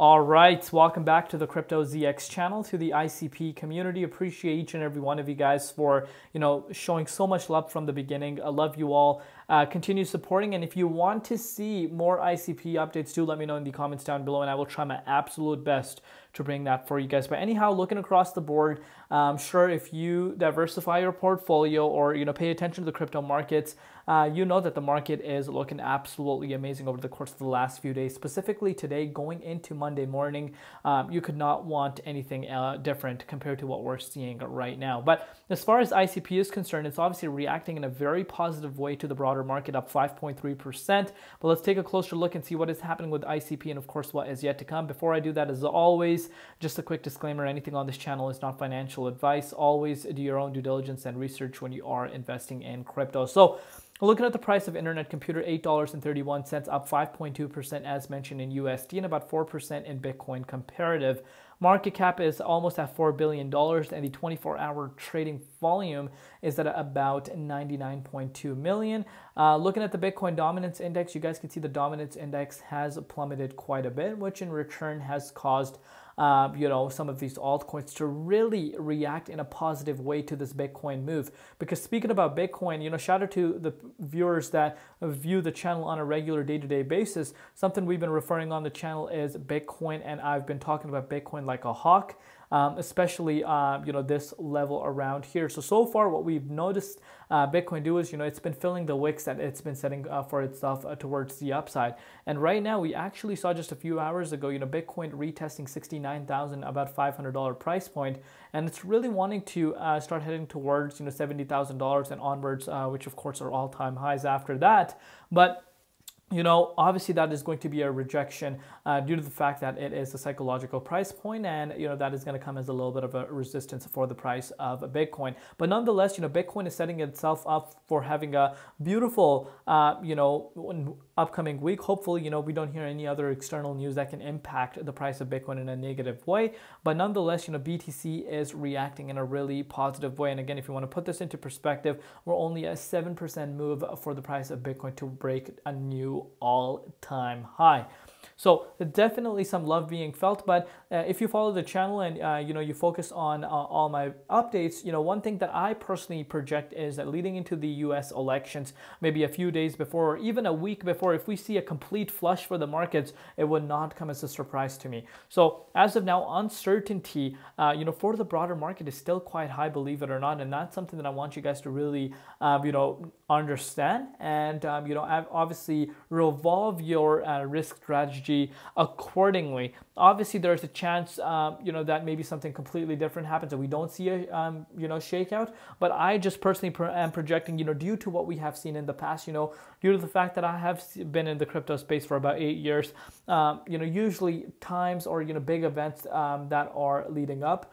All right, welcome back to the Crypto ZX channel, to the ICP community. Appreciate each and every one of you guys for, showing so much love from the beginning. I love you all. Continue supporting, and if you want to see more ICP updates, do let me know in the comments down below, and I will try my absolute best to bring that for you guys. But anyhow, looking across the board, sure, if you diversify your portfolio or pay attention to the crypto markets, you know that the market is looking absolutely amazing over the course of the last few days. Specifically today, going into Monday morning, you could not want anything different compared to what we're seeing right now. But as far as ICP is concerned, it's obviously reacting in a very positive way to the broader market, up 5.3%. But let's take a closer look and see what is happening with ICP and of course what is yet to come. Before I do that, as always, just a quick disclaimer: anything on this channel is not financial advice. Always do your own due diligence and research when you are investing in crypto. So looking at the price of internet computer, $8.31, up 5.2% as mentioned in USD and about 4% in Bitcoin comparative. Market cap is almost at $4 billion, and the 24-hour trading volume is at about 99.2 million. Looking at the Bitcoin dominance index, you guys can see the dominance index has plummeted quite a bit, which in return has caused some of these altcoins to really react in a positive way to this Bitcoin move. Because speaking about Bitcoin, shout out to the viewers that view the channel on a regular day-to-day basis. Something we've been referring on the channel is Bitcoin, and I've been talking about Bitcoin like a hawk. Especially this level around here. So far what we've noticed Bitcoin do is it's been filling the wicks that it's been setting for itself towards the upside. And right now we actually saw just a few hours ago Bitcoin retesting 69,000, about $500 price point, and it's really wanting to start heading towards $70,000 and onwards, which of course are all-time highs after that. But obviously that is going to be a rejection due to the fact that it is a psychological price point, and that is going to come as a little bit of a resistance for the price of Bitcoin. But nonetheless, Bitcoin is setting itself up for having a beautiful upcoming week. Hopefully, we don't hear any other external news that can impact the price of Bitcoin in a negative way. But nonetheless, BTC is reacting in a really positive way. And again, if you want to put this into perspective, we're only a 7% move for the price of Bitcoin to break a new all-time high. So definitely some love being felt. But if you follow the channel and you focus on all my updates, one thing that I personally project is that leading into the US elections, maybe a few days before or even a week before, if we see a complete flush for the markets, it would not come as a surprise to me. So as of now, uncertainty for the broader market is still quite high, believe it or not, and that's something that I want you guys to really understand, and obviously revolve your risk strategy accordingly. Obviously there's a chance that maybe something completely different happens and we don't see a shakeout, but I just personally am projecting due to what we have seen in the past, due to the fact that I have been in the crypto space for about 8 years, usually times or big events that are leading up,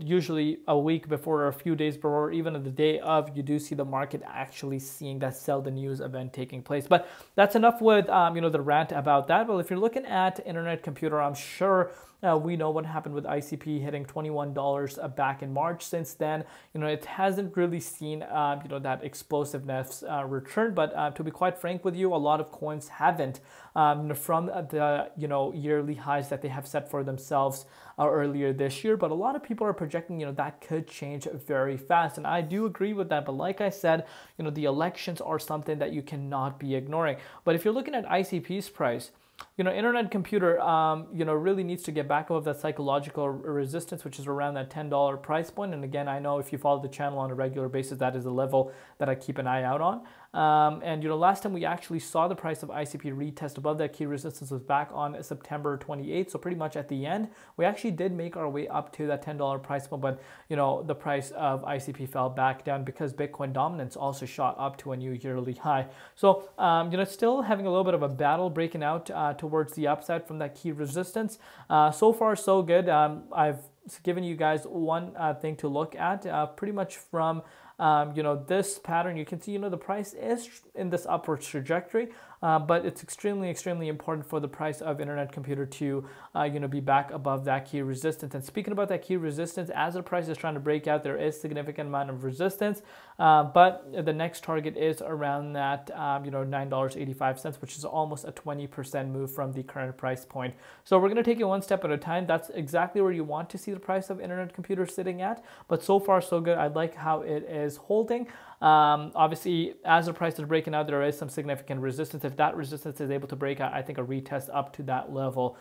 usually a week before or a few days before, or even the day of, you do see the market actually seeing that sell the news event taking place. But that's enough with the rant about that. Well, if you're looking at internet computer, I'm sure we know what happened with ICP hitting $21 back in March. Since then, it hasn't really seen that explosiveness return. But to be quite frank with you, a lot of coins haven't from the yearly highs that they have set for themselves earlier this year. But a lot of people are projecting that could change very fast, and I do agree with that. But like I said, the elections are something that you cannot be ignoring. But if you're looking at ICP's price, internet computer, really needs to get back above that psychological resistance, which is around that $10 price point. And again, I know if you follow the channel on a regular basis, that is a level that I keep an eye out on. And last time we actually saw the price of ICP retest above that key resistance was back on September 28th. So pretty much at the end, we actually did make our way up to that $10 price point, but the price of ICP fell back down because Bitcoin dominance also shot up to a new yearly high. So it's still having a little bit of a battle breaking out towards the upside from that key resistance. So far so good. I've given you guys one thing to look at, pretty much from this pattern. You can see the price is in this upward trajectory. but it's extremely important for the price of internet computer to be back above that key resistance. And speaking about that key resistance, as the price is trying to break out, there is significant amount of resistance, but the next target is around that $9.85, which is almost a 20% move from the current price point. So we're going to take it one step at a time. That's exactly where you want to see the price of internet computer sitting at, but so far so good. I like how it is holding. Obviously, as the price is breaking out, there is some significant resistance. If that resistance is able to break out, I think a retest up to that level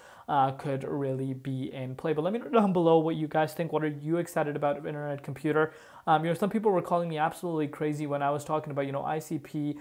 could really be in play. But let me know down below what you guys think. What are you excited about of internet computer? Some people were calling me absolutely crazy when I was talking about, ICP,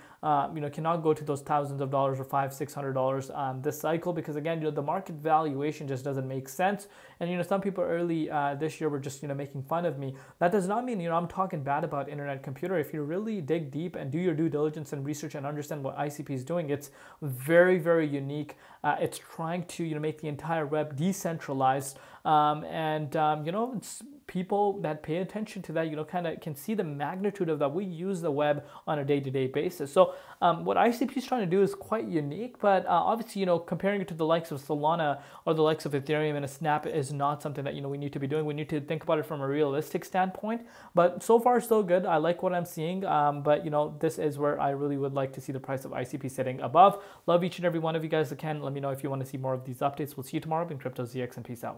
cannot go to those thousands of dollars or $500-$600 this cycle, because again, the market valuation just doesn't make sense. And some people early this year were just making fun of me. That does not mean I'm talking bad about internet computer. If you really dig deep and do your due diligence and research and understand what ICP is doing, it's very unique. It's trying to make the entire web decentralized, it's people that pay attention to that, kind of can see the magnitude of that. We use the web on a day-to-day basis. So what ICP is trying to do is quite unique, but obviously, comparing it to the likes of Solana or the likes of Ethereum and a Snap is not something that, we need to be doing. We need to think about it from a realistic standpoint, but so far so good. I like what I'm seeing, but this is where I really would like to see the price of ICP sitting above. Love each and every one of you guys that can. Let me know if you want to see more of these updates. We'll see you tomorrow in Crypto ZX, and peace out.